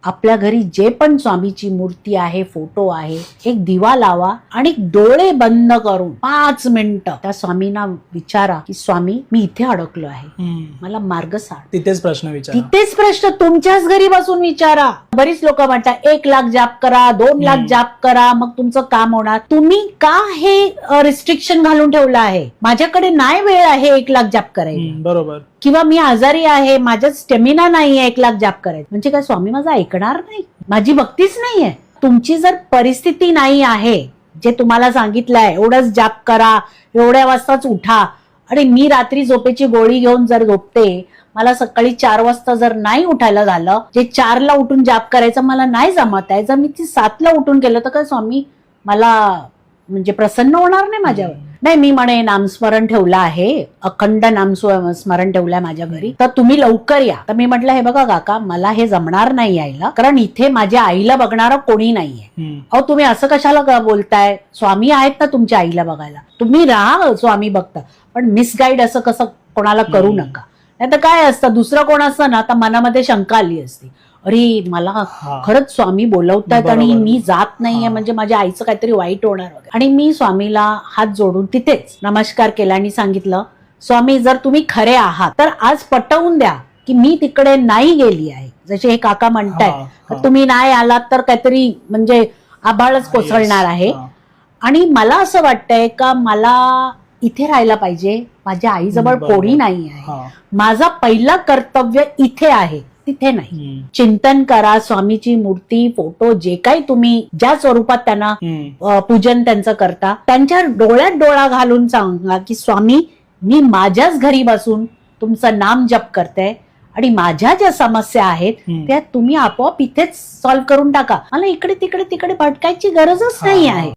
आपल्या घरी जे पण स्वामीची मूर्ती आहे, फोटो आहे, एक दिवा लावा आणि डोळे बंद करून 5 मिनिटं त्या स्वामींना विचारा की स्वामी मी इथे अडकलो आहे, मला मार्ग सांग. तिथेच प्रश्न विचारा. तिथेच प्रश्न तुमच्याच घरी बसून विचारा. बरीच लोक म्हणतात 1 लाख जाप करा, 2 लाख जाप करा, मग तुमचं काम होणार. तुम्ही का हे रिस्ट्रिक्शन घालून ठेवलं आहे? माझ्याकडे नाही वेळ आहे 1 लाख जाप करायला, बरोबर, किंवा मी आजारी आहे, माझ्यात स्टेमिना नाहीये 1 लाख जाप करायचं. म्हणजे काय स्वामी माझा ऐकणार नाही? माझी भक्तीच नाहीये. तुमची जर परिस्थिती नाही आहे, जे तुम्हाला सांगितलंय एवढंच जाप करा, एवढ्या वाजताच उठा, आणि मी रात्री झोपेची गोळी घेऊन जर झोपते, मला सकाळी 4 वाजता जर नाही उठायला झालं, जे 4 ला उठून जाप करायचं मला नाही जमत आहे, जर मी ती 7 ला उठून केलं तर काय स्वामी मला म्हणजे प्रसन्न होणार नाही माझ्यावर? नाही, मी म्हणे नामस्मरण ठेवलं आहे, अखंड नामस्मरण ठेवलंय माझ्या घरी, तर तुम्ही लवकर या. तर मी म्हटलं हे बघा काका, मला हे जमणार नाही यायला, कारण इथे माझ्या आईला बघणारं कोणी नाहीये. अहो तुम्ही असं कशाला बोलताय? स्वामी आहेत ना तुमच्या आईला बघायला, तुम्ही राहा, स्वामी बघता, पण मिसगाईड असं कसं कोणाला करू नका. नाही तर काय असतं, दुसरं कोण असतं ना तर मनामध्ये शंका आली असती, अरे मला खरंच स्वामी बोलवतायत आणि मी जात नाहीये, म्हणजे माझ्या आईचं काहीतरी वाईट होणार वगैरे. आणि मी स्वामीला हात जोडून तिथेच नमस्कार केला आणि सांगितलं, स्वामी जर तुम्ही खरे आहात तर आज पटवून द्या की मी तिकडे नाही गेली आहे, जसे हे काका म्हणतायत, तुम्ही नाही आलात तर काहीतरी म्हणजे आभाळच कोसळणार आहे. आणि मला असं वाटतंय का मला इथे राहायला पाहिजे, माझ्या आईजवळ कोणी नाही आहे, माझा पहिला कर्तव्य इथे आहे, तिथे नाही. चिंतन करा, स्वामीची मूर्ती, फोटो, जे काही तुम्ही ज्या स्वरूपात त्यांना पूजन त्यांचं करता, त्यांच्या डोळ्यात डोळा घालून सांगा की स्वामी मी माझ्याच घरी बसून तुमचं नाम जप करते आणि माझ्या ज्या समस्या आहेत त्या तुम्ही आपोआप इथेच सॉल्व्ह करून टाका. मला इकडे तिकडे भटकायची गरजच नाही आहे.